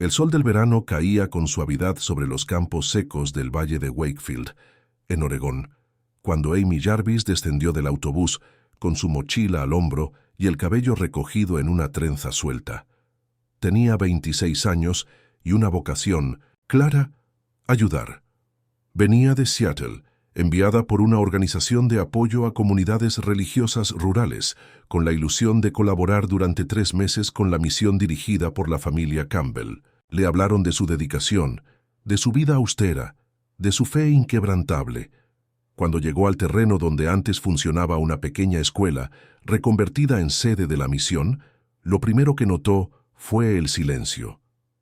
El sol del verano caía con suavidad sobre los campos secos del valle de Wakefield, en Oregón, cuando Amy Jarvis descendió del autobús con su mochila al hombro y el cabello recogido en una trenza suelta. Tenía 26 años y una vocación clara: ayudar. Venía de Seattle, enviada por una organización de apoyo a comunidades religiosas rurales, con la ilusión de colaborar durante 3 meses con la misión dirigida por la familia Campbell. Le hablaron de su dedicación, de su vida austera, de su fe inquebrantable. Cuando llegó al terreno donde antes funcionaba una pequeña escuela, reconvertida en sede de la misión, lo primero que notó fue el silencio.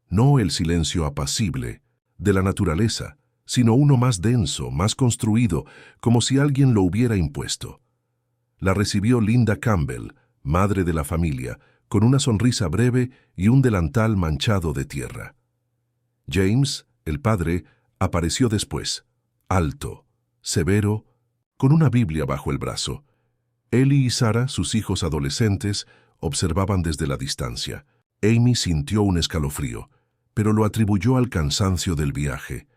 No el silencio apacible de la naturaleza, sino uno más denso, más construido, como si alguien lo hubiera impuesto. La recibió Linda Campbell, madre de la familia, con una sonrisa breve y un delantal manchado de tierra. James, el padre, apareció después, alto, severo, con una Biblia bajo el brazo. Ellie y Sarah, sus hijos adolescentes, observaban desde la distancia. Amy sintió un escalofrío, pero lo atribuyó al cansancio del viaje.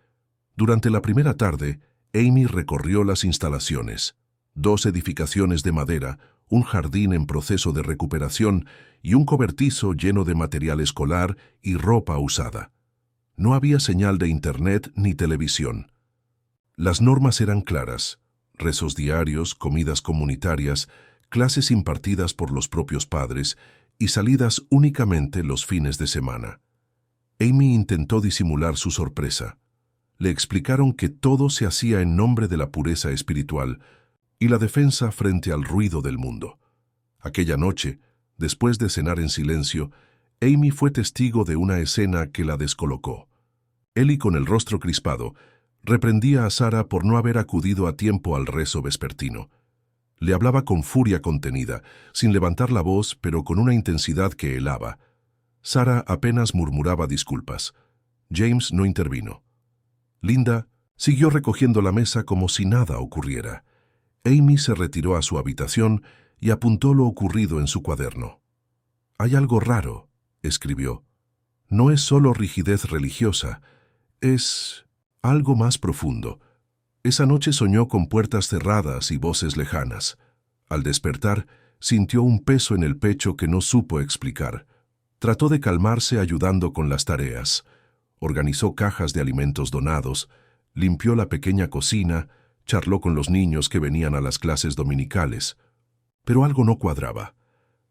Durante la primera tarde, Amy recorrió las instalaciones: 2 edificaciones de madera, un jardín en proceso de recuperación y un cobertizo lleno de material escolar y ropa usada. No había señal de internet ni televisión. Las normas eran claras: rezos diarios, comidas comunitarias, clases impartidas por los propios padres y salidas únicamente los fines de semana. Amy intentó disimular su sorpresa. Le explicaron que todo se hacía en nombre de la pureza espiritual y la defensa frente al ruido del mundo. Aquella noche, después de cenar en silencio, Amy fue testigo de una escena que la descolocó. Ellie, con el rostro crispado, reprendía a Sarah por no haber acudido a tiempo al rezo vespertino. Le hablaba con furia contenida, sin levantar la voz, pero con una intensidad que helaba. Sarah apenas murmuraba disculpas. James no intervino. Linda siguió recogiendo la mesa como si nada ocurriera. Amy se retiró a su habitación y apuntó lo ocurrido en su cuaderno. «Hay algo raro», escribió. «No es solo rigidez religiosa, es algo más profundo. Esa noche soñó con puertas cerradas y voces lejanas. Al despertar, sintió un peso en el pecho que no supo explicar. Trató de calmarse ayudando con las tareas. Organizó cajas de alimentos donados, limpió la pequeña cocina, charló con los niños que venían a las clases dominicales. Pero algo no cuadraba.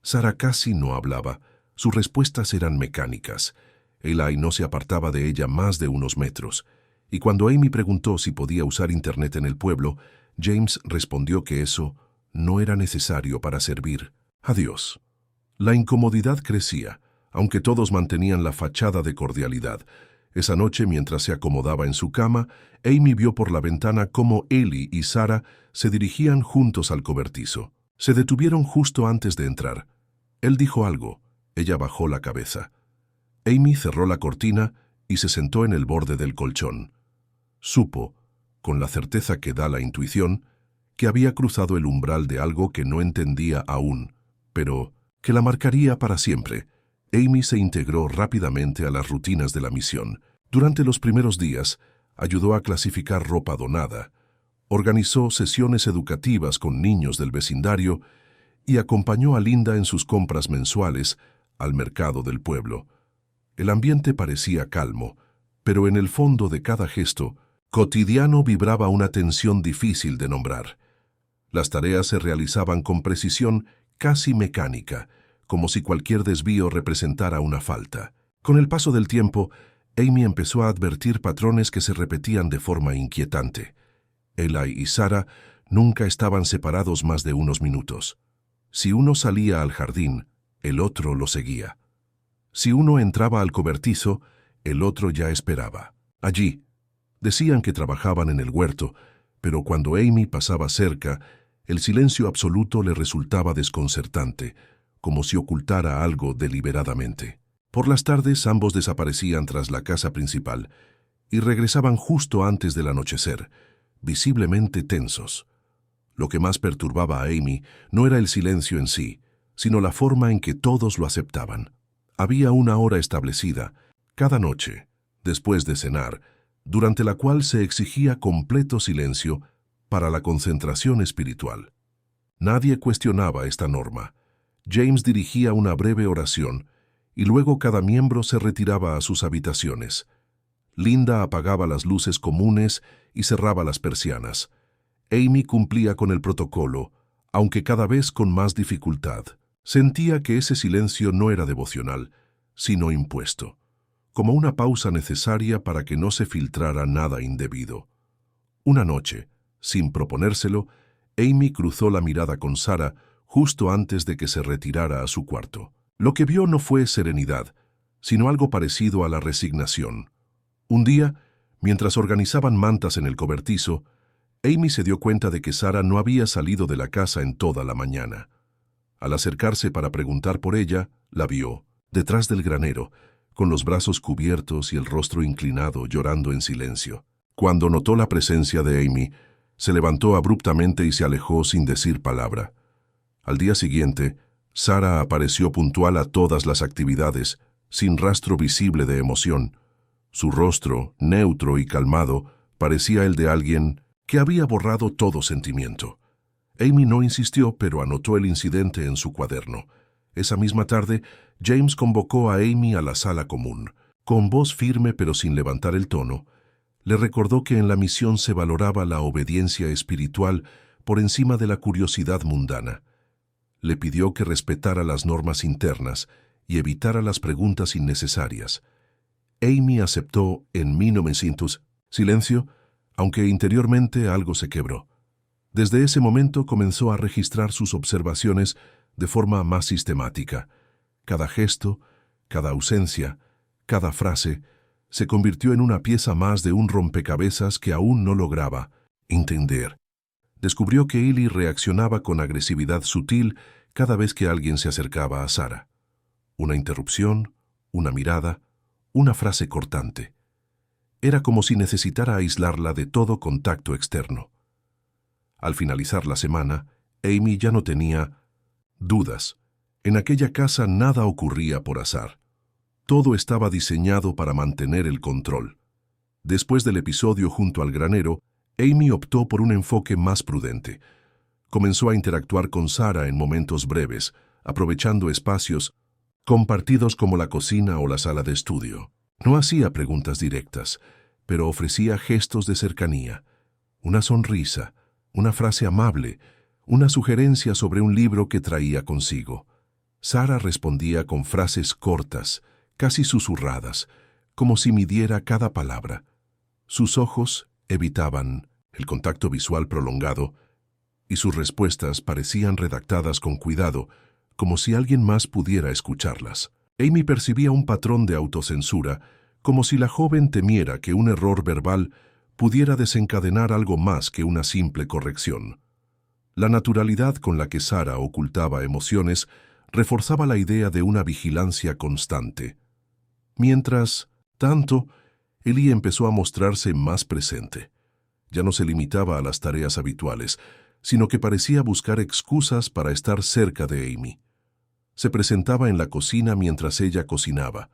Sarah casi no hablaba. Sus respuestas eran mecánicas. Eli no se apartaba de ella más de unos metros. Y cuando Amy preguntó si podía usar internet en el pueblo, James respondió que eso no era necesario para servir a Dios. La incomodidad crecía, aunque todos mantenían la fachada de cordialidad. Esa noche, mientras se acomodaba en su cama, Amy vio por la ventana cómo Ellie y Sarah se dirigían juntos al cobertizo. Se detuvieron justo antes de entrar. Él dijo algo. Ella bajó la cabeza. Amy cerró la cortina y se sentó en el borde del colchón. Supo, con la certeza que da la intuición, que había cruzado el umbral de algo que no entendía aún, pero que la marcaría para siempre. Amy se integró rápidamente a las rutinas de la misión. Durante los primeros días, ayudó a clasificar ropa donada, organizó sesiones educativas con niños del vecindario y acompañó a Linda en sus compras mensuales al mercado del pueblo. El ambiente parecía calmo, pero en el fondo de cada gesto cotidiano vibraba una tensión difícil de nombrar. Las tareas se realizaban con precisión casi mecánica, como si cualquier desvío representara una falta. Con el paso del tiempo, Amy empezó a advertir patrones que se repetían de forma inquietante. Eli y Sarah nunca estaban separados más de unos minutos. Si uno salía al jardín, el otro lo seguía. Si uno entraba al cobertizo, el otro ya esperaba. Allí, decían que trabajaban en el huerto, pero cuando Amy pasaba cerca, el silencio absoluto le resultaba desconcertante, como si ocultara algo deliberadamente. Por las tardes ambos desaparecían tras la casa principal y regresaban justo antes del anochecer, visiblemente tensos. Lo que más perturbaba a Amy no era el silencio en sí, sino la forma en que todos lo aceptaban. Había una hora establecida, Cada noche, después de cenar, durante la cual se exigía completo silencio para la concentración espiritual. Nadie cuestionaba esta norma. James dirigía una breve oración y luego cada miembro se retiraba a sus habitaciones. Linda apagaba las luces comunes y cerraba las persianas. Amy cumplía con el protocolo, aunque cada vez con más dificultad. Sentía que ese silencio no era devocional, sino impuesto, como una pausa necesaria para que no se filtrara nada indebido. Una noche, sin proponérselo, Amy cruzó la mirada con Sarah justo antes de que se retirara a su cuarto. Lo que vio no fue serenidad, sino algo parecido a la resignación. Un día, mientras organizaban mantas en el cobertizo, Amy se dio cuenta de que Sarah no había salido de la casa en toda la mañana. Al acercarse para preguntar por ella, la vio, detrás del granero, con los brazos cubiertos y el rostro inclinado, llorando en silencio. Cuando notó la presencia de Amy, se levantó abruptamente y se alejó sin decir palabra. Al día siguiente, Sarah apareció puntual a todas las actividades, sin rastro visible de emoción. Su rostro, neutro y calmado, parecía el de alguien que había borrado todo sentimiento. Amy no insistió, pero anotó el incidente en su cuaderno. Esa misma tarde, James convocó a Amy a la sala común. Con voz firme pero sin levantar el tono, le recordó que en la misión se valoraba la obediencia espiritual por encima de la curiosidad mundana. Le pidió que respetara las normas internas y evitara las preguntas innecesarias. Amy aceptó en 1900. Silencio, aunque interiormente algo se quebró. Desde ese momento comenzó a registrar sus observaciones de forma más sistemática. Cada gesto, cada ausencia, cada frase, se convirtió en una pieza más de un rompecabezas que aún no lograba entender. Descubrió que Ellie reaccionaba con agresividad sutil cada vez que alguien se acercaba a Sarah. Una interrupción, una mirada, una frase cortante. Era como si necesitara aislarla de todo contacto externo. Al finalizar la semana, Amy ya no tenía dudas. En aquella casa nada ocurría por azar. Todo estaba diseñado para mantener el control. Después del episodio junto al granero, Amy optó por un enfoque más prudente. Comenzó a interactuar con Sarah en momentos breves, aprovechando espacios compartidos como la cocina o la sala de estudio. No hacía preguntas directas, pero ofrecía gestos de cercanía, una sonrisa, una frase amable, una sugerencia sobre un libro que traía consigo. Sarah respondía con frases cortas, casi susurradas, como si midiera cada palabra. Sus ojos evitaban el contacto visual prolongado y sus respuestas parecían redactadas con cuidado, como si alguien más pudiera escucharlas. Amy percibía un patrón de autocensura, como si la joven temiera que un error verbal pudiera desencadenar algo más que una simple corrección. La naturalidad con la que Sarah ocultaba emociones reforzaba la idea de una vigilancia constante. Mientras tanto, Ellie empezó a mostrarse más presente. Ya no se limitaba a las tareas habituales, sino que parecía buscar excusas para estar cerca de Amy. Se presentaba en la cocina mientras ella cocinaba,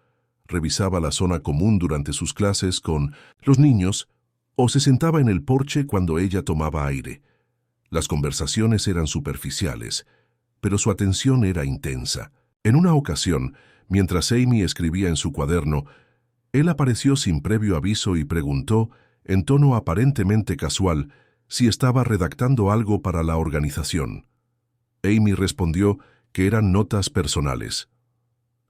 revisaba la zona común durante sus clases con los niños o se sentaba en el porche cuando ella tomaba aire. Las conversaciones eran superficiales, pero su atención era intensa. En una ocasión, mientras Amy escribía en su cuaderno, él apareció sin previo aviso y preguntó, en tono aparentemente casual, si estaba redactando algo para la organización. Amy respondió que eran notas personales.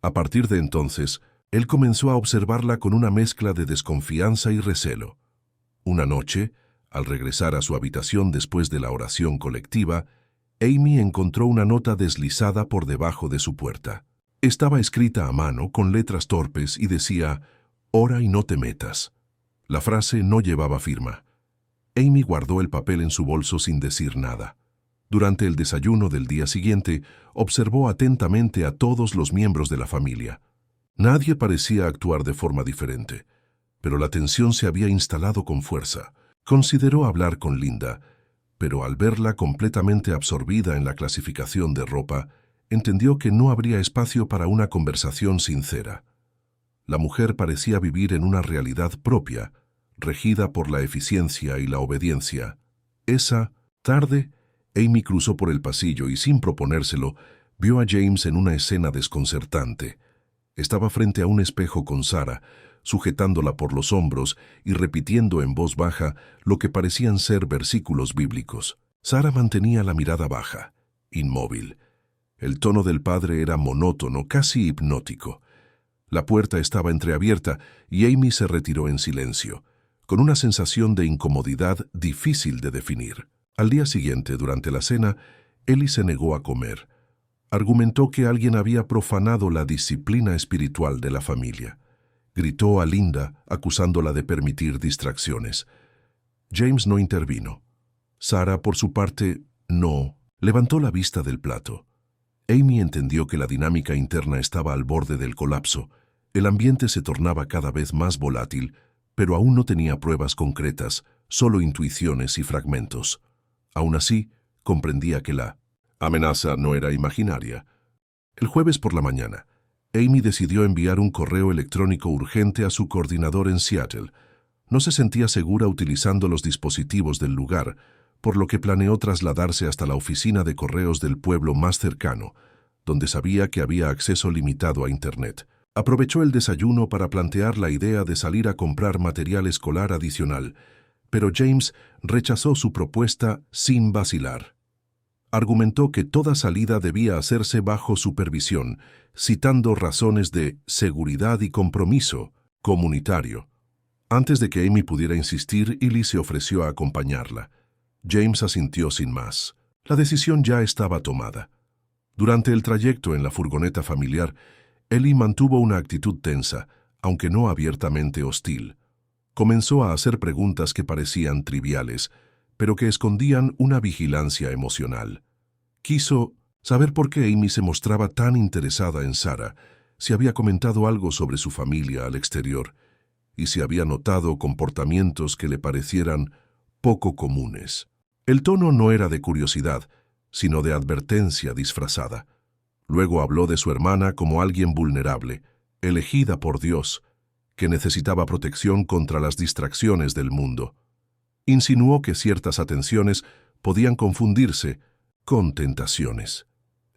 A partir de entonces, él comenzó a observarla con una mezcla de desconfianza y recelo. Una noche, al regresar a su habitación después de la oración colectiva, Amy encontró una nota deslizada por debajo de su puerta. Estaba escrita a mano con letras torpes y decía, «Ora y no te metas». La frase no llevaba firma. Amy guardó el papel en su bolso sin decir nada. Durante el desayuno del día siguiente, observó atentamente a todos los miembros de la familia. Nadie parecía actuar de forma diferente, pero la tensión se había instalado con fuerza. Consideró hablar con Linda, pero al verla completamente absorbida en la clasificación de ropa, entendió que no habría espacio para una conversación sincera. La mujer parecía vivir en una realidad propia, regida por la eficiencia y la obediencia. Esa tarde, Amy cruzó por el pasillo y, sin proponérselo, vio a James en una escena desconcertante. Estaba frente a un espejo con Sarah, sujetándola por los hombros y repitiendo en voz baja lo que parecían ser versículos bíblicos. Sarah mantenía la mirada baja, inmóvil. El tono del padre era monótono, casi hipnótico. La puerta estaba entreabierta y Amy se retiró en silencio, con una sensación de incomodidad difícil de definir. Al día siguiente, durante la cena, Ellie se negó a comer. Argumentó que alguien había profanado la disciplina espiritual de la familia. Gritó a Linda, acusándola de permitir distracciones. James no intervino. Sarah, por su parte, no. Levantó la vista del plato. Amy entendió que la dinámica interna estaba al borde del colapso. El ambiente se tornaba cada vez más volátil, pero aún no tenía pruebas concretas, solo intuiciones y fragmentos. Aún así, comprendía que la amenaza no era imaginaria. El jueves por la mañana, Amy decidió enviar un correo electrónico urgente a su coordinador en Seattle. No se sentía segura utilizando los dispositivos del lugar, por lo que planeó trasladarse hasta la oficina de correos del pueblo más cercano, donde sabía que había acceso limitado a Internet. Aprovechó el desayuno para plantear la idea de salir a comprar material escolar adicional, pero James rechazó su propuesta sin vacilar. Argumentó que toda salida debía hacerse bajo supervisión, citando razones de seguridad y compromiso comunitario. Antes de que Amy pudiera insistir, Ellie se ofreció a acompañarla. James asintió sin más. La decisión ya estaba tomada. Durante el trayecto en la furgoneta familiar, Ellie mantuvo una actitud tensa, aunque no abiertamente hostil. Comenzó a hacer preguntas que parecían triviales, pero que escondían una vigilancia emocional. Quiso saber por qué Amy se mostraba tan interesada en Sarah, si había comentado algo sobre su familia al exterior, y si había notado comportamientos que le parecieran poco comunes. El tono no era de curiosidad, sino de advertencia disfrazada. Luego habló de su hermana como alguien vulnerable, elegida por Dios, que necesitaba protección contra las distracciones del mundo. Insinuó que ciertas atenciones podían confundirse con tentaciones.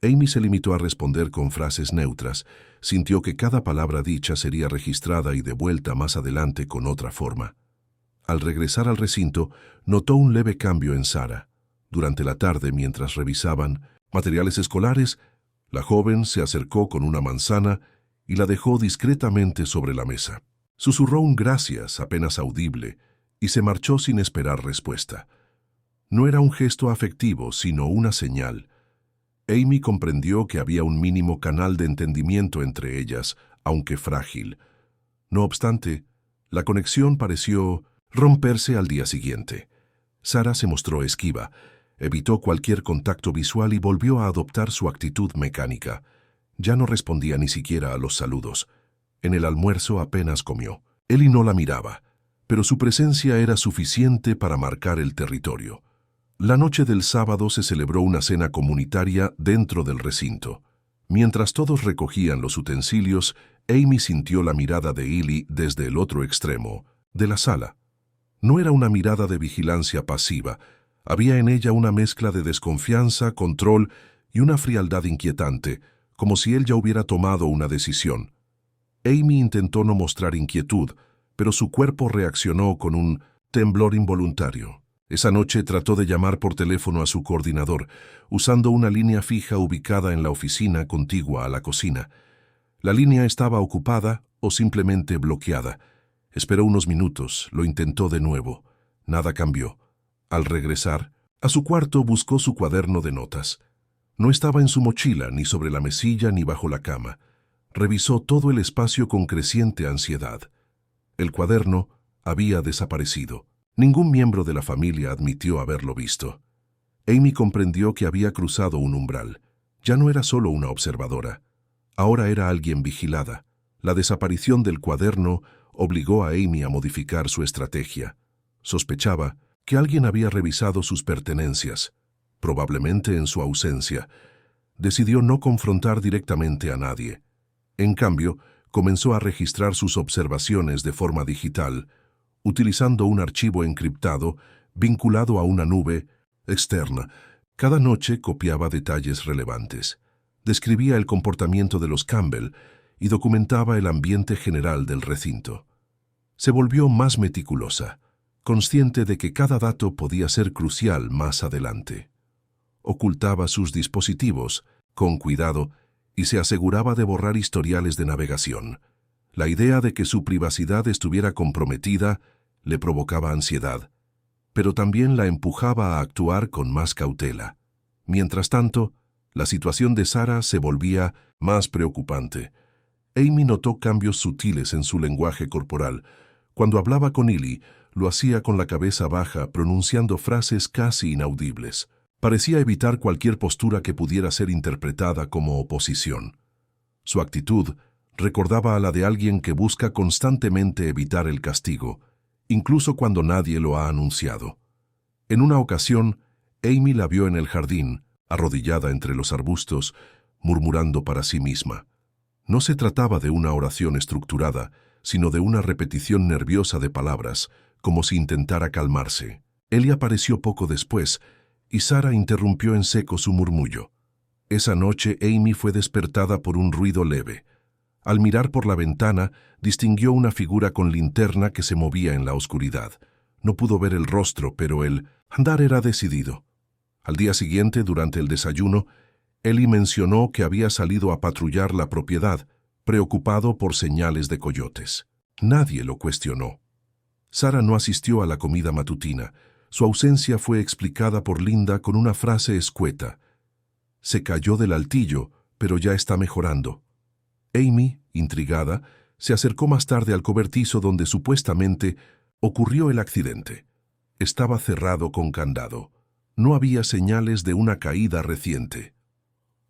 Amy se limitó a responder con frases neutras. Sintió que cada palabra dicha sería registrada y devuelta más adelante con otra forma. Al regresar al recinto, notó un leve cambio en Sarah. Durante la tarde, mientras revisaban materiales escolares, la joven se acercó con una manzana y la dejó discretamente sobre la mesa. Susurró un gracias apenas audible y se marchó sin esperar respuesta. No era un gesto afectivo, sino una señal. Amy comprendió que había un mínimo canal de entendimiento entre ellas, aunque frágil. No obstante, la conexión pareció romperse al día siguiente. Sarah se mostró esquiva, evitó cualquier contacto visual y volvió a adoptar su actitud mecánica. Ya no respondía ni siquiera a los saludos. En el almuerzo apenas comió. Ellie no la miraba, pero su presencia era suficiente para marcar el territorio. La noche del sábado se celebró una cena comunitaria dentro del recinto. Mientras todos recogían los utensilios, Amy sintió la mirada de Ellie desde el otro extremo de la sala. No era una mirada de vigilancia pasiva. Había en ella una mezcla de desconfianza, control y una frialdad inquietante, como si él ya hubiera tomado una decisión. Amy intentó no mostrar inquietud, pero su cuerpo reaccionó con un temblor involuntario. Esa noche trató de llamar por teléfono a su coordinador, usando una línea fija ubicada en la oficina contigua a la cocina. La línea estaba ocupada o simplemente bloqueada. Esperó unos minutos, lo intentó de nuevo. Nada cambió. Al regresar, a su cuarto buscó su cuaderno de notas. No estaba en su mochila, ni sobre la mesilla, ni bajo la cama. Revisó todo el espacio con creciente ansiedad. El cuaderno había desaparecido. Ningún miembro de la familia admitió haberlo visto. Amy comprendió que había cruzado un umbral. Ya no era solo una observadora. Ahora era alguien vigilada. La desaparición del cuaderno obligó a Amy a modificar su estrategia. Sospechaba que alguien había revisado sus pertenencias, probablemente en su ausencia. Decidió no confrontar directamente a nadie. En cambio, comenzó a registrar sus observaciones de forma digital, utilizando un archivo encriptado vinculado a una nube externa. Cada noche copiaba detalles relevantes, describía el comportamiento de los Campbell y documentaba el ambiente general del recinto. Se volvió más meticulosa, consciente de que cada dato podía ser crucial más adelante. Ocultaba sus dispositivos con cuidado y se aseguraba de borrar historiales de navegación. La idea de que su privacidad estuviera comprometida le provocaba ansiedad, pero también la empujaba a actuar con más cautela. Mientras tanto, la situación de Sarah se volvía más preocupante. Amy notó cambios sutiles en su lenguaje corporal. Cuando hablaba con Illy, lo hacía con la cabeza baja, pronunciando frases casi inaudibles. Parecía evitar cualquier postura que pudiera ser interpretada como oposición. Su actitud recordaba a la de alguien que busca constantemente evitar el castigo, incluso cuando nadie lo ha anunciado. En una ocasión, Amy la vio en el jardín, arrodillada entre los arbustos, murmurando para sí misma. No se trataba de una oración estructurada, sino de una repetición nerviosa de palabras, como si intentara calmarse. Ellie apareció poco después, y Sarah interrumpió en seco su murmullo. Esa noche Amy fue despertada por un ruido leve. Al mirar por la ventana, distinguió una figura con linterna que se movía en la oscuridad. No pudo ver el rostro, pero el andar era decidido. Al día siguiente, durante el desayuno, Ellie mencionó que había salido a patrullar la propiedad, preocupado por señales de coyotes. Nadie lo cuestionó. Sarah no asistió a la comida matutina. Su ausencia fue explicada por Linda con una frase escueta. Se cayó del altillo, pero ya está mejorando. Amy, intrigada, se acercó más tarde al cobertizo donde supuestamente ocurrió el accidente. Estaba cerrado con candado. No había señales de una caída reciente.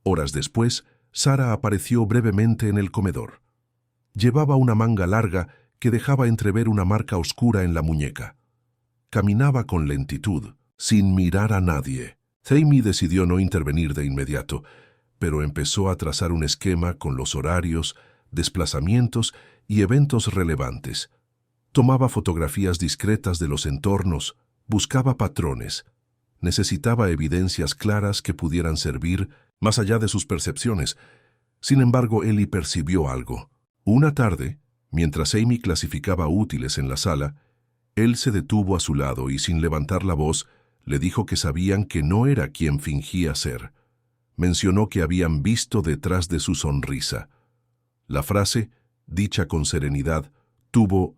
Horas después, Sarah apareció brevemente en el comedor. Llevaba una manga larga que dejaba entrever una marca oscura en la muñeca. Caminaba con lentitud, sin mirar a nadie. Amy decidió no intervenir de inmediato, pero empezó a trazar un esquema con los horarios, desplazamientos y eventos relevantes. Tomaba fotografías discretas de los entornos, buscaba patrones. Necesitaba evidencias claras que pudieran servir más allá de sus percepciones. Sin embargo, Ellie percibió algo. Una tarde, mientras Amy clasificaba útiles en la sala, él se detuvo a su lado y, sin levantar la voz, le dijo que sabían que no era quien fingía ser. Mencionó que habían visto detrás de su sonrisa. La frase, dicha con serenidad, tuvo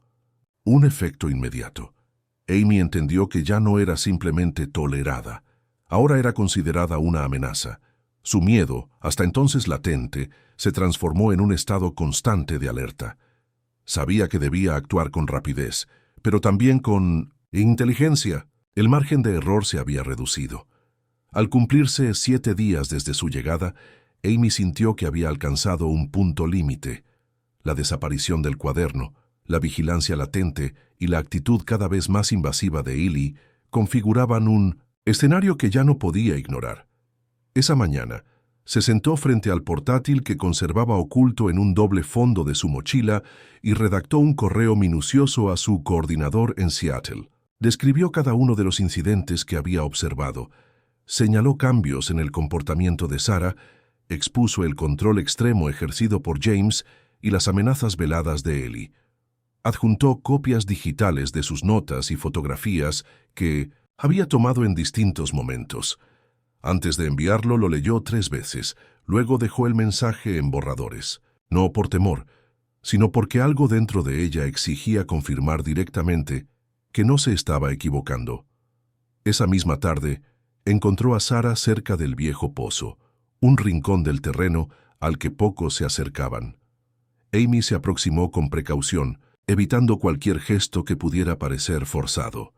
un efecto inmediato. Amy entendió que ya no era simplemente tolerada. Ahora era considerada una amenaza. Su miedo, hasta entonces latente, se transformó en un estado constante de alerta. Sabía que debía actuar con rapidez, pero también con inteligencia. El margen de error se había reducido. Al cumplirse 7 días desde su llegada, Amy sintió que había alcanzado un punto límite. La desaparición del cuaderno, la vigilancia latente y la actitud cada vez más invasiva de Illy configuraban un escenario que ya no podía ignorar. Esa mañana, se sentó frente al portátil que conservaba oculto en un doble fondo de su mochila y redactó un correo minucioso a su coordinador en Seattle. Describió cada uno de los incidentes que había observado, señaló cambios en el comportamiento de Sarah, expuso el control extremo ejercido por James y las amenazas veladas de Ellie. Adjuntó copias digitales de sus notas y fotografías que había tomado en distintos momentos. Antes de enviarlo lo leyó 3 veces, luego dejó el mensaje en borradores. No por temor, sino porque algo dentro de ella exigía confirmar directamente que no se estaba equivocando. Esa misma tarde, encontró a Sarah cerca del viejo pozo, un rincón del terreno al que pocos se acercaban. Amy se aproximó con precaución, evitando cualquier gesto que pudiera parecer forzado.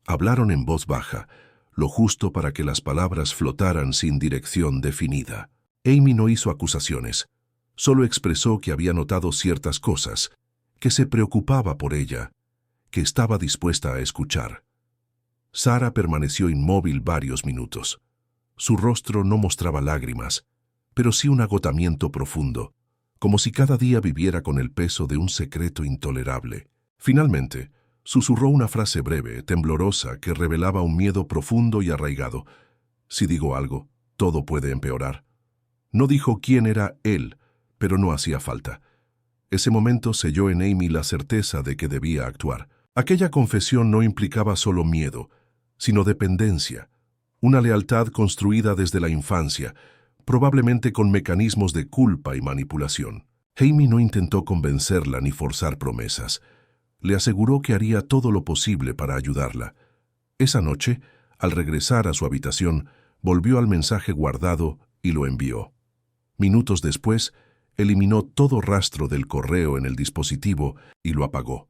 Hablaron en voz baja, lo justo para que las palabras flotaran sin dirección definida. Amy no hizo acusaciones, solo expresó que había notado ciertas cosas, que se preocupaba por ella, que estaba dispuesta a escuchar. Sarah permaneció inmóvil varios minutos. Su rostro no mostraba lágrimas, pero sí un agotamiento profundo. como si cada día viviera con el peso de un secreto intolerable. Finalmente, susurró una frase breve, temblorosa, que revelaba un miedo profundo y arraigado. Si digo algo, todo puede empeorar. No dijo quién era él, pero no hacía falta. Ese momento selló en Amy la certeza de que debía actuar. Aquella confesión no implicaba solo miedo, sino dependencia, una lealtad construida desde la infancia, probablemente con mecanismos de culpa y manipulación. Amy no intentó convencerla ni forzar promesas. Le aseguró que haría todo lo posible para ayudarla. Esa noche, al regresar a su habitación, volvió al mensaje guardado y lo envió. Minutos después, eliminó todo rastro del correo en el dispositivo y lo apagó.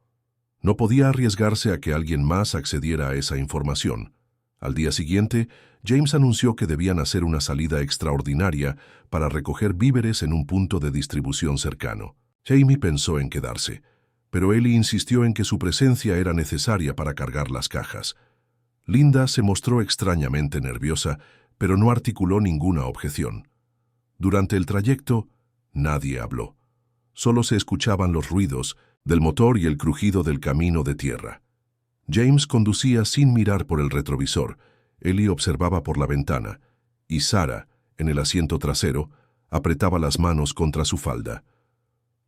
No podía arriesgarse a que alguien más accediera a esa información. Al día siguiente, James anunció que debían hacer una salida extraordinaria para recoger víveres en un punto de distribución cercano. Amy pensó en quedarse, pero Ellie insistió en que su presencia era necesaria para cargar las cajas. Linda se mostró extrañamente nerviosa, pero no articuló ninguna objeción. Durante el trayecto, nadie habló. Solo se escuchaban los ruidos del motor y el crujido del camino de tierra. James conducía sin mirar por el retrovisor, Ellie observaba por la ventana, y Sarah, en el asiento trasero, apretaba las manos contra su falda.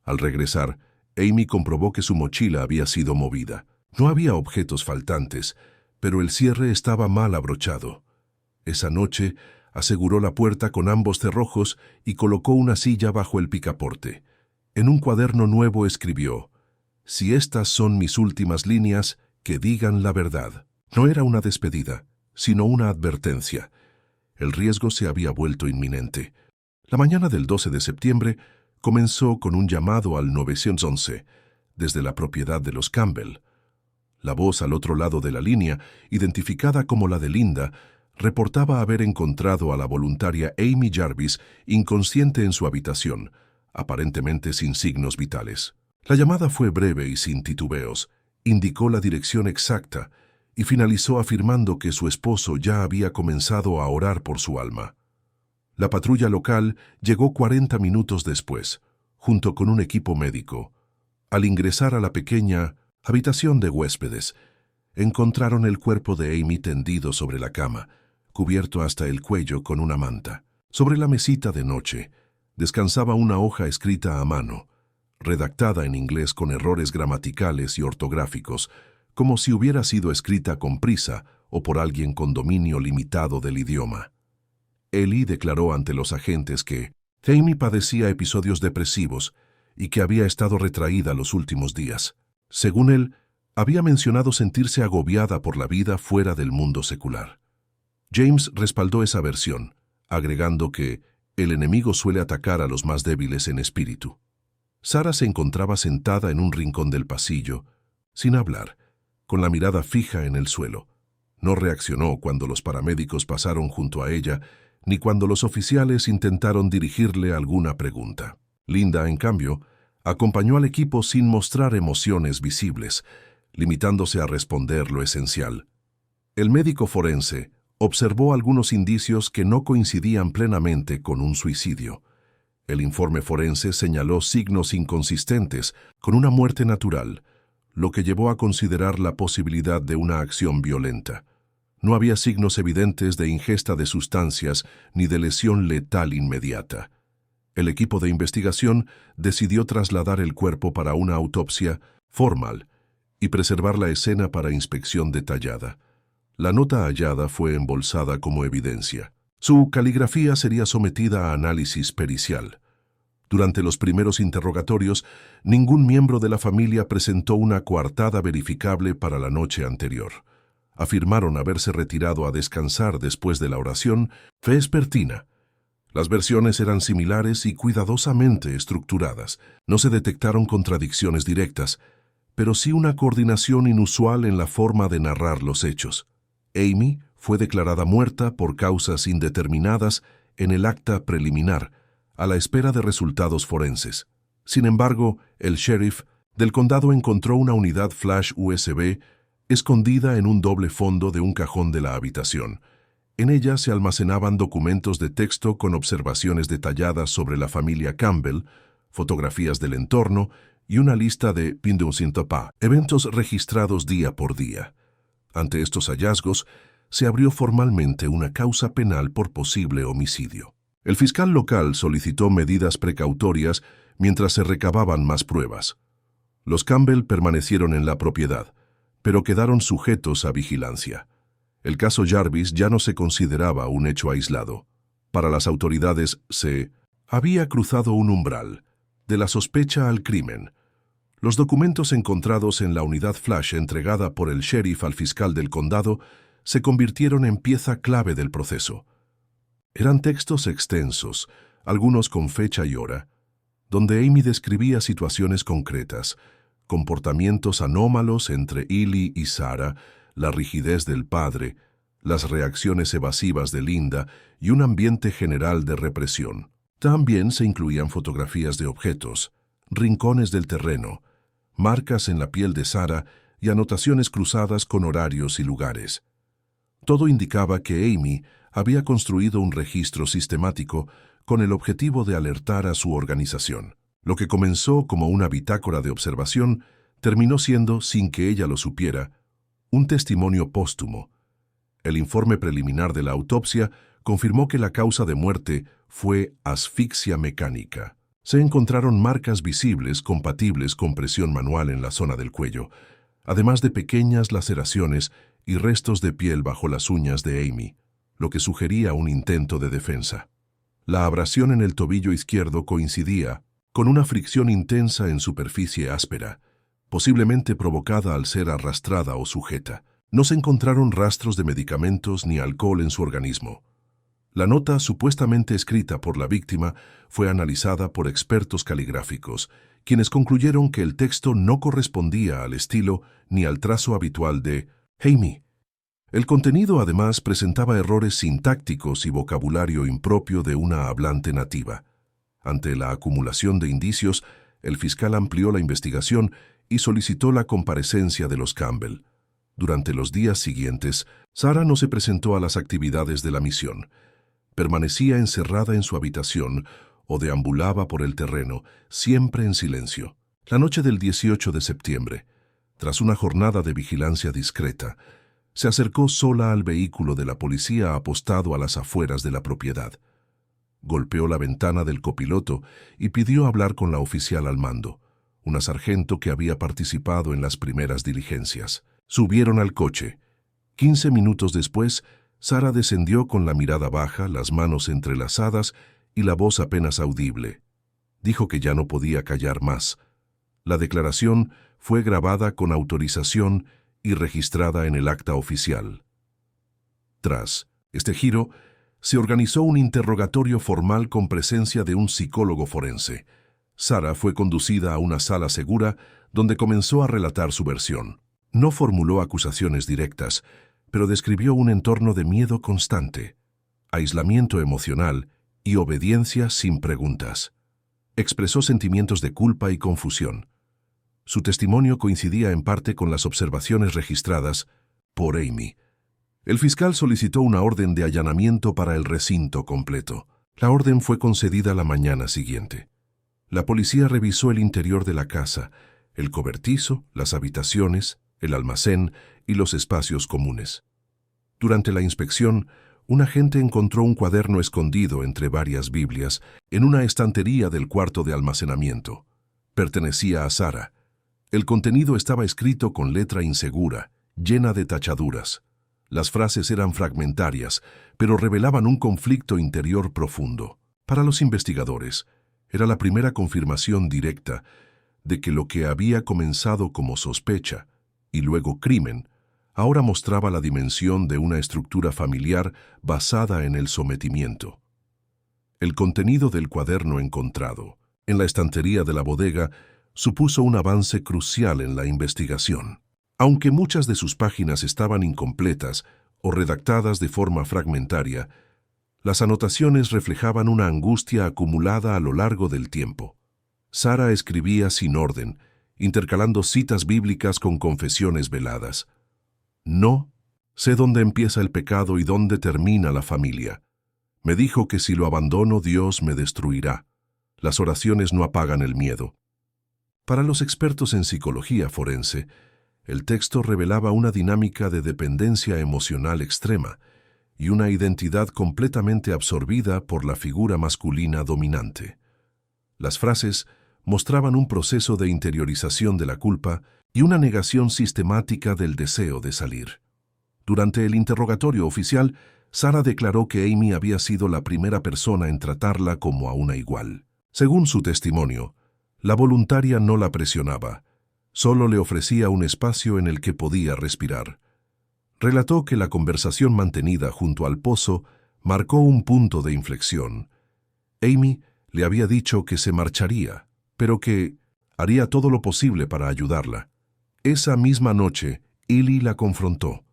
Al regresar, Amy comprobó que su mochila había sido movida. No había objetos faltantes, pero el cierre estaba mal abrochado. Esa noche, aseguró la puerta con ambos cerrojos y colocó una silla bajo el picaporte. En un cuaderno nuevo escribió: «Si estas son mis últimas líneas, que digan la verdad». No era una despedida, sino una advertencia. El riesgo se había vuelto inminente. La mañana del 12 de septiembre comenzó con un llamado al 911, desde la propiedad de los Campbell. La voz al otro lado de la línea, identificada como la de Linda, reportaba haber encontrado a la voluntaria Amy Jarvis inconsciente en su habitación, aparentemente sin signos vitales. La llamada fue breve y sin titubeos, indicó la dirección exacta y finalizó afirmando que su esposo ya había comenzado a orar por su alma. La patrulla local llegó 40 minutos después, junto con un equipo médico. Al ingresar a la pequeña habitación de huéspedes, encontraron el cuerpo de Amy tendido sobre la cama, cubierto hasta el cuello con una manta. Sobre la mesita de noche, descansaba una hoja escrita a mano, redactada en inglés con errores gramaticales y ortográficos, como si hubiera sido escrita con prisa o por alguien con dominio limitado del idioma. Ellie declaró ante los agentes que Amy padecía episodios depresivos y que había estado retraída los últimos días. Según él, había mencionado sentirse agobiada por la vida fuera del mundo secular. James respaldó esa versión, agregando que el enemigo suele atacar a los más débiles en espíritu. Sarah se encontraba sentada en un rincón del pasillo, sin hablar, con la mirada fija en el suelo. No reaccionó cuando los paramédicos pasaron junto a ella, ni cuando los oficiales intentaron dirigirle alguna pregunta. Linda, en cambio, acompañó al equipo sin mostrar emociones visibles, limitándose a responder lo esencial. El médico forense observó algunos indicios que no coincidían plenamente con un suicidio. El informe forense señaló signos inconsistentes con una muerte natural, lo que llevó a considerar la posibilidad de una acción violenta. No había signos evidentes de ingesta de sustancias ni de lesión letal inmediata. El equipo de investigación decidió trasladar el cuerpo para una autopsia formal y preservar la escena para inspección detallada. La nota hallada fue embolsada como evidencia. Su caligrafía sería sometida a análisis pericial. Durante los primeros interrogatorios, ningún miembro de la familia presentó una coartada verificable para la noche anterior. Afirmaron haberse retirado a descansar después de la oración vespertina. Las versiones eran similares y cuidadosamente estructuradas. No se detectaron contradicciones directas, pero sí una coordinación inusual en la forma de narrar los hechos. Amy fue declarada muerta por causas indeterminadas en el acta preliminar, a la espera de resultados forenses. Sin embargo, el sheriff del condado encontró una unidad flash USB escondida en un doble fondo de un cajón de la habitación. En ella se almacenaban documentos de texto con observaciones detalladas sobre la familia Campbell, fotografías del entorno y una lista de eventos registrados día por día. Ante estos hallazgos, se abrió formalmente una causa penal por posible homicidio. El fiscal local solicitó medidas precautorias mientras se recababan más pruebas. Los Campbell permanecieron en la propiedad, pero quedaron sujetos a vigilancia. El caso Jarvis ya no se consideraba un hecho aislado. Para las autoridades se había cruzado un umbral, de la sospecha al crimen. Los documentos encontrados en la unidad flash entregada por el sheriff al fiscal del condado se convirtieron en pieza clave del proceso. Eran textos extensos, algunos con fecha y hora, donde Amy describía situaciones concretas, comportamientos anómalos entre Ely y Sarah, la rigidez del padre, las reacciones evasivas de Linda y un ambiente general de represión. También se incluían fotografías de objetos, rincones del terreno, marcas en la piel de Sarah y anotaciones cruzadas con horarios y lugares. Todo indicaba que Amy había construido un registro sistemático con el objetivo de alertar a su organización. Lo que comenzó como una bitácora de observación terminó siendo, sin que ella lo supiera, un testimonio póstumo. El informe preliminar de la autopsia confirmó que la causa de muerte fue asfixia mecánica. Se encontraron marcas visibles compatibles con presión manual en la zona del cuello, además de pequeñas laceraciones y restos de piel bajo las uñas de Amy, lo que sugería un intento de defensa. La abrasión en el tobillo izquierdo coincidía con una fricción intensa en superficie áspera, posiblemente provocada al ser arrastrada o sujeta. No se encontraron rastros de medicamentos ni alcohol en su organismo. La nota supuestamente escrita por la víctima fue analizada por expertos caligráficos, quienes concluyeron que el texto no correspondía al estilo ni al trazo habitual de Amy. El contenido además presentaba errores sintácticos y vocabulario impropio de una hablante nativa. Ante la acumulación de indicios, el fiscal amplió la investigación y solicitó la comparecencia de los Campbell. Durante los días siguientes, Sarah no se presentó a las actividades de la misión. Permanecía encerrada en su habitación o deambulaba por el terreno, siempre en silencio. La noche del 18 de septiembre, tras una jornada de vigilancia discreta, se acercó sola al vehículo de la policía apostado a las afueras de la propiedad. Golpeó la ventana del copiloto y pidió hablar con la oficial al mando, una sargento que había participado en las primeras diligencias. Subieron al coche. 15 minutos después, Sarah descendió con la mirada baja, las manos entrelazadas y la voz apenas audible. Dijo que ya no podía callar más. La declaración fue grabada con autorización y registrada en el acta oficial. Tras este giro, se organizó un interrogatorio formal con presencia de un psicólogo forense. Sarah fue conducida a una sala segura donde comenzó a relatar su versión. No formuló acusaciones directas, pero describió un entorno de miedo constante, aislamiento emocional y obediencia sin preguntas. Expresó sentimientos de culpa y confusión. Su testimonio coincidía en parte con las observaciones registradas por Amy. El fiscal solicitó una orden de allanamiento para el recinto completo. La orden fue concedida la mañana siguiente. La policía revisó el interior de la casa, el cobertizo, las habitaciones, el almacén y los espacios comunes. Durante la inspección, un agente encontró un cuaderno escondido entre varias Biblias en una estantería del cuarto de almacenamiento. Pertenecía a Sarah. El contenido estaba escrito con letra insegura, llena de tachaduras. Las frases eran fragmentarias, pero revelaban un conflicto interior profundo. Para los investigadores, era la primera confirmación directa de que lo que había comenzado como sospecha y luego crimen, ahora mostraba la dimensión de una estructura familiar basada en el sometimiento. El contenido del cuaderno encontrado en la estantería de la bodega supuso un avance crucial en la investigación. Aunque muchas de sus páginas estaban incompletas o redactadas de forma fragmentaria, las anotaciones reflejaban una angustia acumulada a lo largo del tiempo. Sarah escribía sin orden, intercalando citas bíblicas con confesiones veladas. No sé dónde empieza el pecado y dónde termina la familia. Me dijo que si lo abandono, Dios me destruirá. Las oraciones no apagan el miedo. Para los expertos en psicología forense, el texto revelaba una dinámica de dependencia emocional extrema y una identidad completamente absorbida por la figura masculina dominante. Las frases mostraban un proceso de interiorización de la culpa y una negación sistemática del deseo de salir. Durante el interrogatorio oficial, Sarah declaró que Amy había sido la primera persona en tratarla como a una igual. Según su testimonio, la voluntaria no la presionaba, solo le ofrecía un espacio en el que podía respirar. Relató que la conversación mantenida junto al pozo marcó un punto de inflexión. Amy le había dicho que se marcharía, pero que haría todo lo posible para ayudarla. Esa misma noche, Eli la confrontó.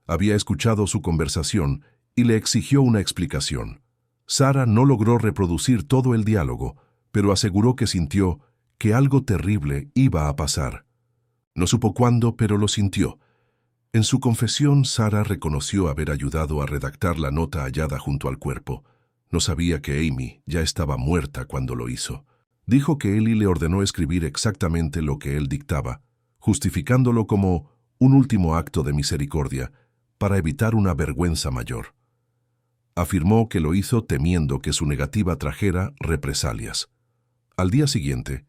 Había escuchado su conversación y le exigió una explicación. Sarah no logró reproducir todo el diálogo, pero aseguró que sintió que algo terrible iba a pasar. No supo cuándo, pero lo sintió. En su confesión, Sarah reconoció haber ayudado a redactar la nota hallada junto al cuerpo. No sabía que Amy ya estaba muerta cuando lo hizo. Dijo que Eli le ordenó escribir exactamente lo que él dictaba, justificándolo como un último acto de misericordia para evitar una vergüenza mayor. Afirmó que lo hizo temiendo que su negativa trajera represalias. Al día siguiente,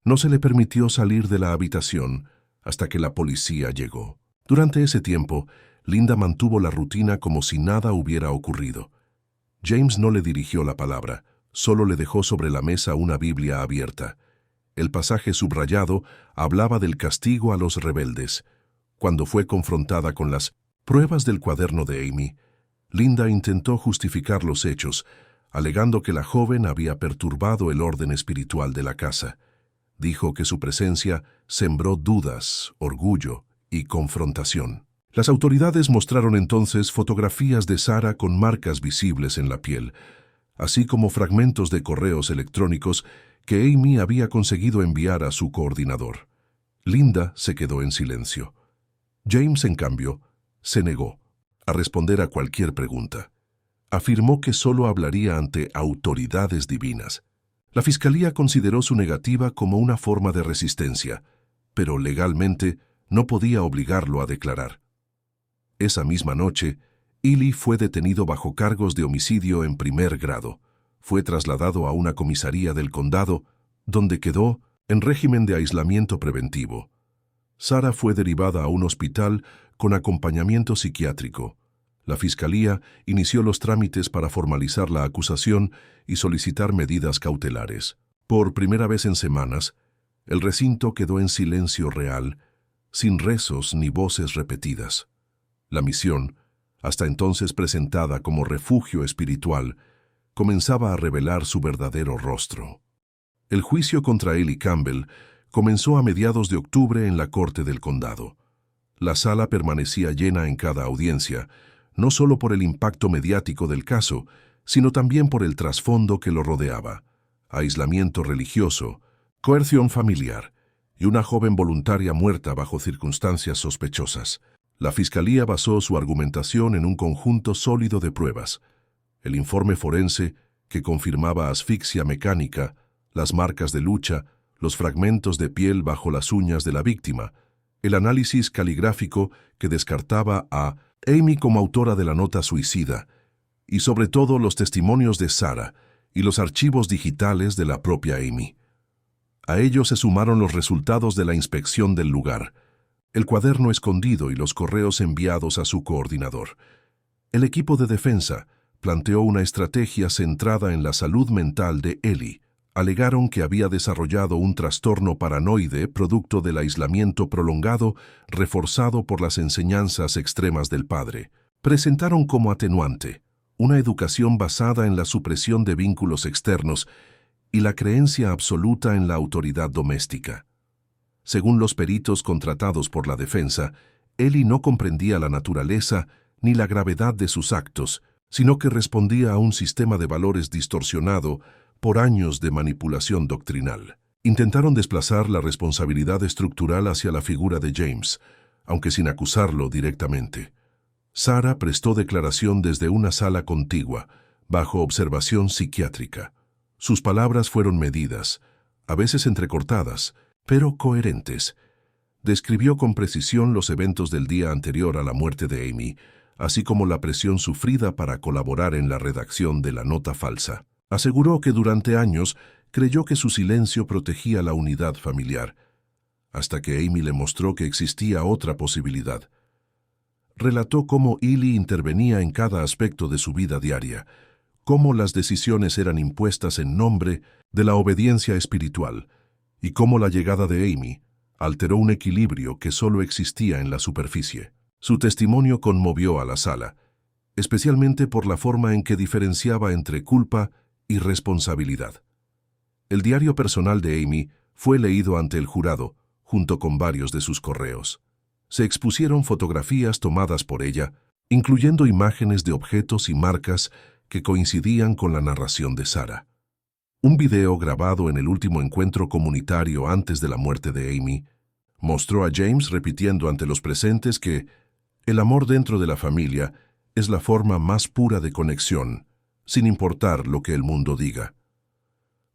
no se le permitió salir de la habitación hasta que la policía llegó. Durante ese tiempo, Linda mantuvo la rutina como si nada hubiera ocurrido. James no le dirigió la palabra, solo le dejó sobre la mesa una Biblia abierta. El pasaje subrayado hablaba del castigo a los rebeldes. Cuando fue confrontada con las pruebas del cuaderno de Amy, Linda intentó justificar los hechos, alegando que la joven había perturbado el orden espiritual de la casa. Dijo que su presencia sembró dudas, orgullo y confrontación. Las autoridades mostraron entonces fotografías de Sarah con marcas visibles en la piel, así como fragmentos de correos electrónicos que Amy había conseguido enviar a su coordinador. Linda se quedó en silencio. James, en cambio, se negó a responder a cualquier pregunta. Afirmó que solo hablaría ante autoridades divinas. La fiscalía consideró su negativa como una forma de resistencia, pero legalmente no podía obligarlo a declarar. Esa misma noche, Eli fue detenido bajo cargos de homicidio en primer grado. Fue trasladado a una comisaría del condado, donde quedó en régimen de aislamiento preventivo. Sarah fue derivada a un hospital con acompañamiento psiquiátrico. La fiscalía inició los trámites para formalizar la acusación y solicitar medidas cautelares. Por primera vez en semanas, el recinto quedó en silencio real, sin rezos ni voces repetidas. La misión, hasta entonces presentada como refugio espiritual, comenzaba a revelar su verdadero rostro. El juicio contra Eli Campbell comenzó a mediados de octubre en la corte del condado. La sala permanecía llena en cada audiencia, no solo por el impacto mediático del caso, sino también por el trasfondo que lo rodeaba: aislamiento religioso, coerción familiar y una joven voluntaria muerta bajo circunstancias sospechosas. La fiscalía basó su argumentación en un conjunto sólido de pruebas: el informe forense, que confirmaba asfixia mecánica, las marcas de lucha, los fragmentos de piel bajo las uñas de la víctima, el análisis caligráfico que descartaba a Amy como autora de la nota suicida, y sobre todo los testimonios de Sarah y los archivos digitales de la propia Amy. A ello se sumaron los resultados de la inspección del lugar, el cuaderno escondido y los correos enviados a su coordinador. El equipo de defensa planteó una estrategia centrada en la salud mental de Eli. Alegaron que había desarrollado un trastorno paranoide producto del aislamiento prolongado reforzado por las enseñanzas extremas del padre. Presentaron como atenuante una educación basada en la supresión de vínculos externos y la creencia absoluta en la autoridad doméstica. Según los peritos contratados por la defensa, Eli no comprendía la naturaleza ni la gravedad de sus actos, sino que respondía a un sistema de valores distorsionado por años de manipulación doctrinal. Intentaron desplazar la responsabilidad estructural hacia la figura de James, aunque sin acusarlo directamente. Sarah prestó declaración desde una sala contigua, bajo observación psiquiátrica. Sus palabras fueron medidas, a veces entrecortadas, pero coherentes. Describió con precisión los eventos del día anterior a la muerte de Amy, así como la presión sufrida para colaborar en la redacción de la nota falsa. Aseguró que durante años creyó que su silencio protegía la unidad familiar, hasta que Amy le mostró que existía otra posibilidad. Relató cómo Ely intervenía en cada aspecto de su vida diaria, cómo las decisiones eran impuestas en nombre de la obediencia espiritual, y cómo la llegada de Amy alteró un equilibrio que solo existía en la superficie. Su testimonio conmovió a la sala, especialmente por la forma en que diferenciaba entre culpa y responsabilidad. El diario personal de Amy fue leído ante el jurado, junto con varios de sus correos. Se expusieron fotografías tomadas por ella, incluyendo imágenes de objetos y marcas que coincidían con la narración de Sarah. Un video grabado en el último encuentro comunitario antes de la muerte de Amy mostró a James repitiendo ante los presentes que el amor dentro de la familia es la forma más pura de conexión, sin importar lo que el mundo diga.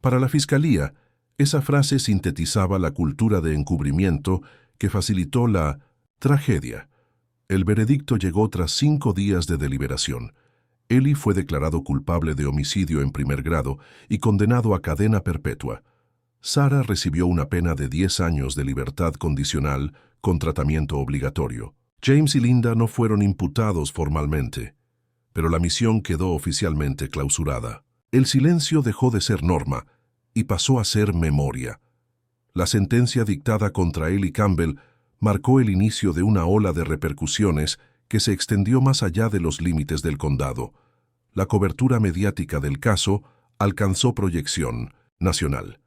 Para la fiscalía, esa frase sintetizaba la cultura de encubrimiento que facilitó la tragedia. El veredicto llegó tras 5 días de deliberación. Ely fue declarado culpable de homicidio en primer grado y condenado a cadena perpetua. Sarah recibió una pena de 10 años de libertad condicional con tratamiento obligatorio. James y Linda no fueron imputados formalmente, pero la misión quedó oficialmente clausurada. El silencio dejó de ser norma y pasó a ser memoria. La sentencia dictada contra Ely Campbell marcó el inicio de una ola de repercusiones que se extendió más allá de los límites del condado. La cobertura mediática del caso alcanzó proyección nacional.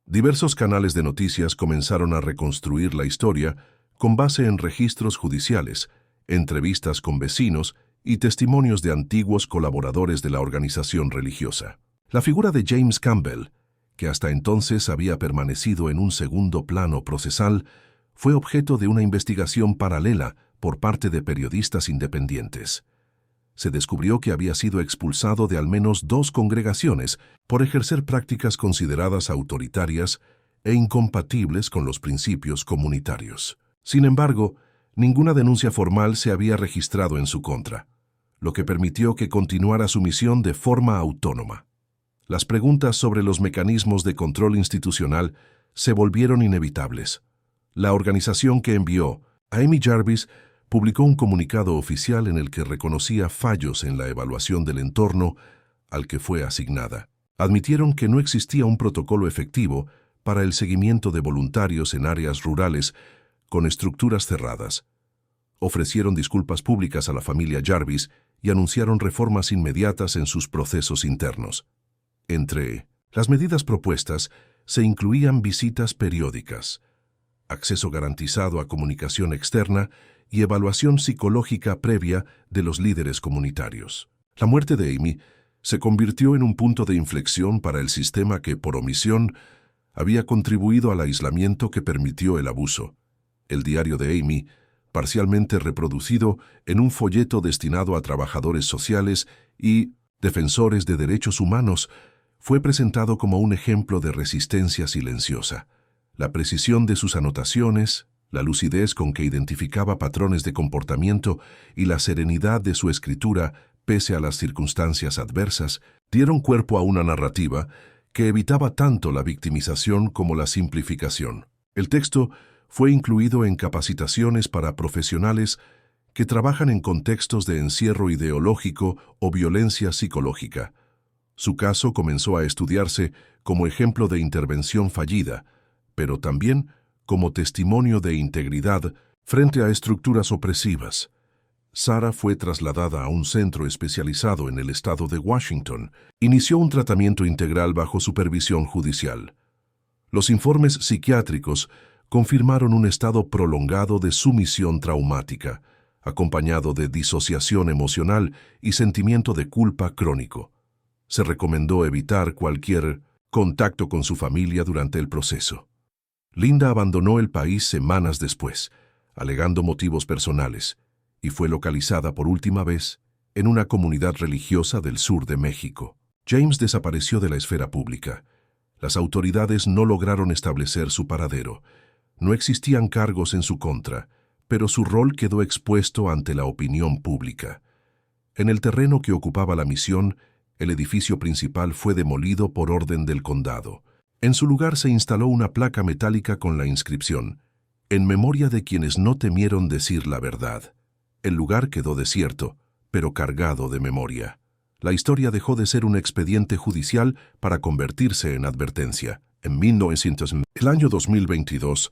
Diversos canales de noticias comenzaron a reconstruir la historia con base en registros judiciales, entrevistas con vecinos y testimonios de antiguos colaboradores de la organización religiosa. La figura de James Campbell, que hasta entonces había permanecido en un segundo plano procesal, fue objeto de una investigación paralela por parte de periodistas independientes. Se descubrió que había sido expulsado de al menos 2 congregaciones por ejercer prácticas consideradas autoritarias e incompatibles con los principios comunitarios. Sin embargo, ninguna denuncia formal se había registrado en su contra, lo que permitió que continuara su misión de forma autónoma. Las preguntas sobre los mecanismos de control institucional se volvieron inevitables. La organización que envió a Amy Jarvis publicó un comunicado oficial en el que reconocía fallos en la evaluación del entorno al que fue asignada. Admitieron que no existía un protocolo efectivo para el seguimiento de voluntarios en áreas rurales con estructuras cerradas. Ofrecieron disculpas públicas a la familia Jarvis y anunciaron reformas inmediatas en sus procesos internos. Entre las medidas propuestas se incluían visitas periódicas, acceso garantizado a comunicación externa y evaluación psicológica previa de los líderes comunitarios. La muerte de Amy se convirtió en un punto de inflexión para el sistema que, por omisión, había contribuido al aislamiento que permitió el abuso. El diario de Amy, parcialmente reproducido en un folleto destinado a trabajadores sociales y defensores de derechos humanos, fue presentado como un ejemplo de resistencia silenciosa. La precisión de sus anotaciones, la lucidez con que identificaba patrones de comportamiento y la serenidad de su escritura, pese a las circunstancias adversas, dieron cuerpo a una narrativa que evitaba tanto la victimización como la simplificación. El texto fue incluido en capacitaciones para profesionales que trabajan en contextos de encierro ideológico o violencia psicológica. Su caso comenzó a estudiarse como ejemplo de intervención fallida, pero también como testimonio de integridad frente a estructuras opresivas. Sarah fue trasladada a un centro especializado en el estado de Washington. Inició un tratamiento integral bajo supervisión judicial. Los informes psiquiátricos confirmaron un estado prolongado de sumisión traumática, acompañado de disociación emocional y sentimiento de culpa crónico. Se recomendó evitar cualquier contacto con su familia durante el proceso. Linda abandonó el país semanas después, alegando motivos personales, y fue localizada por última vez en una comunidad religiosa del sur de México. James desapareció de la esfera pública. Las autoridades no lograron establecer su paradero. No existían cargos en su contra, pero su rol quedó expuesto ante la opinión pública. En el terreno que ocupaba la misión, el edificio principal fue demolido por orden del condado. En su lugar se instaló una placa metálica con la inscripción: «En memoria de quienes no temieron decir la verdad». El lugar quedó desierto, pero cargado de memoria. La historia dejó de ser un expediente judicial para convertirse en advertencia. En el año 2022,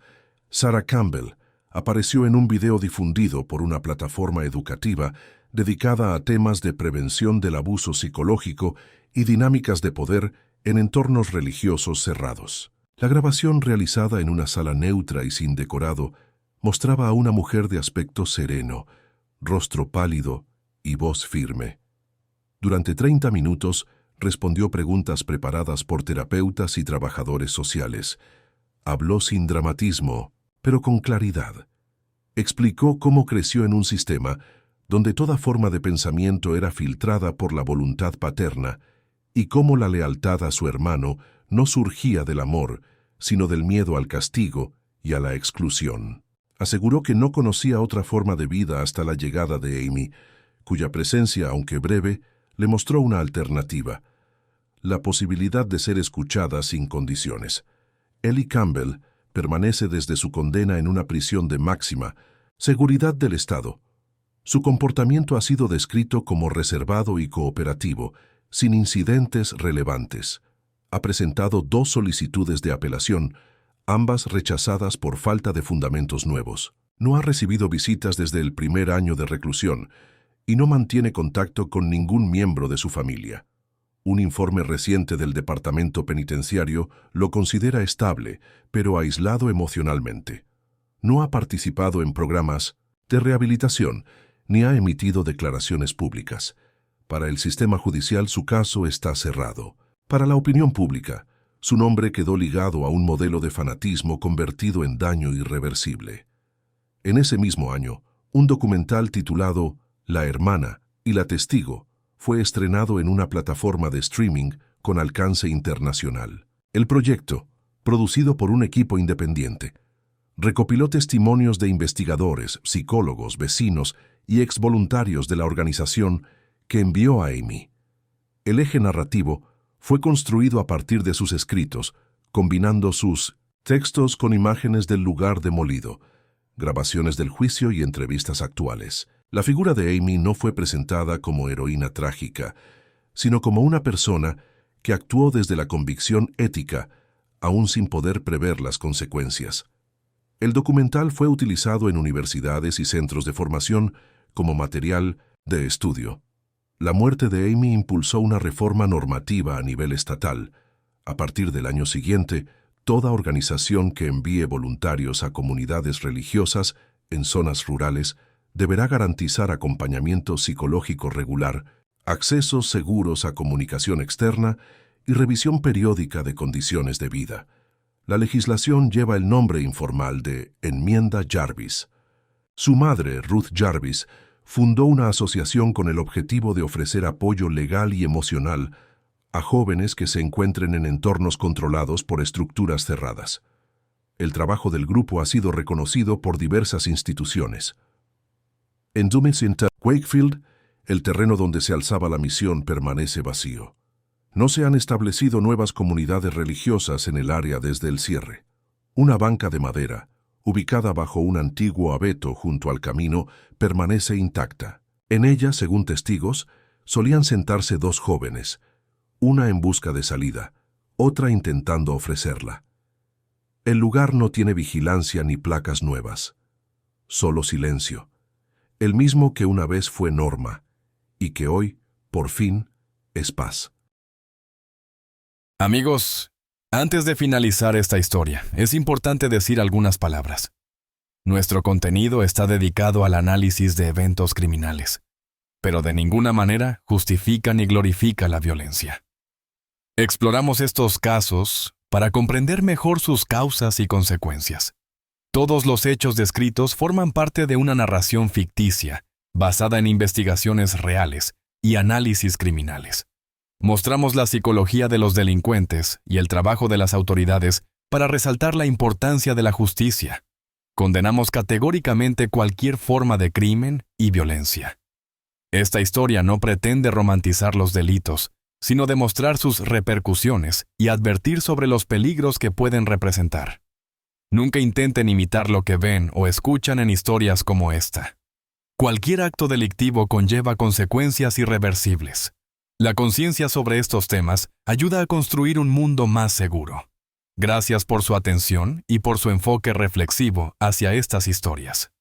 Sarah Campbell apareció en un video difundido por una plataforma educativa dedicada a temas de prevención del abuso psicológico y dinámicas de poder en entornos religiosos cerrados. La grabación, realizada en una sala neutra y sin decorado, mostraba a una mujer de aspecto sereno, rostro pálido y voz firme. Durante 30 minutos respondió preguntas preparadas por terapeutas y trabajadores sociales. Habló sin dramatismo, pero con claridad. Explicó cómo creció en un sistema donde toda forma de pensamiento era filtrada por la voluntad paterna y cómo la lealtad a su hermano no surgía del amor, sino del miedo al castigo y a la exclusión. Aseguró que no conocía otra forma de vida hasta la llegada de Amy, cuya presencia, aunque breve, le mostró una alternativa: la posibilidad de ser escuchada sin condiciones. Ellie Campbell permanece desde su condena en una prisión de máxima seguridad del Estado. Su comportamiento ha sido descrito como reservado y cooperativo, sin incidentes relevantes. Ha presentado 2 solicitudes de apelación, ambas rechazadas por falta de fundamentos nuevos. No ha recibido visitas desde el primer año de reclusión y no mantiene contacto con ningún miembro de su familia. Un informe reciente del Departamento Penitenciario lo considera estable, pero aislado emocionalmente. No ha participado en programas de rehabilitación ni ha emitido declaraciones públicas. Para el sistema judicial su caso está cerrado. Para la opinión pública, su nombre quedó ligado a un modelo de fanatismo convertido en daño irreversible. En ese mismo año, un documental titulado La hermana y la testigo fue estrenado en una plataforma de streaming con alcance internacional. El proyecto, producido por un equipo independiente, recopiló testimonios de investigadores, psicólogos, vecinos y exvoluntarios de la organización que envió a Amy. El eje narrativo fue construido a partir de sus escritos, combinando sus textos con imágenes del lugar demolido, grabaciones del juicio y entrevistas actuales. La figura de Amy no fue presentada como heroína trágica, sino como una persona que actuó desde la convicción ética, aún sin poder prever las consecuencias. El documental fue utilizado en universidades y centros de formación como material de estudio. La muerte de Amy impulsó una reforma normativa a nivel estatal. A partir del año siguiente, toda organización que envíe voluntarios a comunidades religiosas en zonas rurales deberá garantizar acompañamiento psicológico regular, accesos seguros a comunicación externa y revisión periódica de condiciones de vida. La legislación lleva el nombre informal de Enmienda Jarvis. Su madre, Ruth Jarvis, fundó una asociación con el objetivo de ofrecer apoyo legal y emocional a jóvenes que se encuentren en entornos controlados por estructuras cerradas. El trabajo del grupo ha sido reconocido por diversas instituciones. En Wakefield, el terreno donde se alzaba la misión permanece vacío. No se han establecido nuevas comunidades religiosas en el área desde el cierre. Una banca de madera, ubicada bajo un antiguo abeto junto al camino, permanece intacta. En ella, según testigos, solían sentarse 2 jóvenes, una en busca de salida, otra intentando ofrecerla. El lugar no tiene vigilancia ni placas nuevas, solo silencio, el mismo que una vez fue norma y que hoy, por fin, es paz. Amigos, antes de finalizar esta historia, es importante decir algunas palabras. Nuestro contenido está dedicado al análisis de eventos criminales, pero de ninguna manera justifica ni glorifica la violencia. Exploramos estos casos para comprender mejor sus causas y consecuencias. Todos los hechos descritos forman parte de una narración ficticia, basada en investigaciones reales y análisis criminales. Mostramos la psicología de los delincuentes y el trabajo de las autoridades para resaltar la importancia de la justicia. Condenamos categóricamente cualquier forma de crimen y violencia. Esta historia no pretende romantizar los delitos, sino demostrar sus repercusiones y advertir sobre los peligros que pueden representar. Nunca intenten imitar lo que ven o escuchan en historias como esta. Cualquier acto delictivo conlleva consecuencias irreversibles. La conciencia sobre estos temas ayuda a construir un mundo más seguro. Gracias por su atención y por su enfoque reflexivo hacia estas historias.